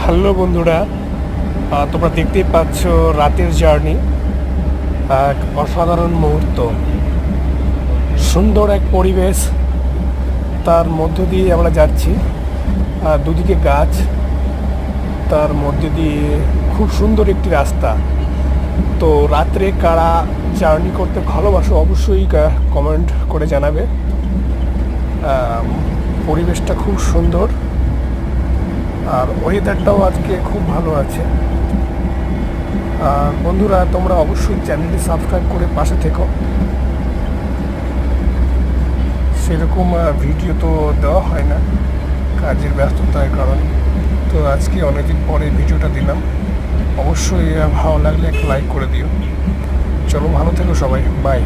Hello বন্ধুরা, তোমরা দেখতেই পাচ্ছ রাতের জার্নি। এক অসাধারণ মুহূর্ত, সুন্দর এক পরিবেশ, তার মধ্য দিয়ে আমরা যাচ্ছি। দুদিকে গাছ, তার মধ্যে দিয়ে খুব সুন্দর একটি রাস্তা। তো রাত্রে কারা জার্নি করতে ভালোবাসো অবশ্যই কমেন্ট করে জানাবে। পরিবেশটা খুব সুন্দর, আর ওয়েদারটাও আজকে খুব ভালো আছে। বন্ধুরা, তোমরা অবশ্যই চ্যানেলটি সাবস্ক্রাইব করে পাশে থেকো। সেরকম ভিডিও তো দেওয়া হয় না কাজের ব্যস্ততার কারণে, তো আজকে অনেকদিন পরে ভিডিওটা দিলাম। অবশ্যই ভালো লাগলে একটা লাইক করে দিও। চলো, ভালো থেকো সবাই, বাই।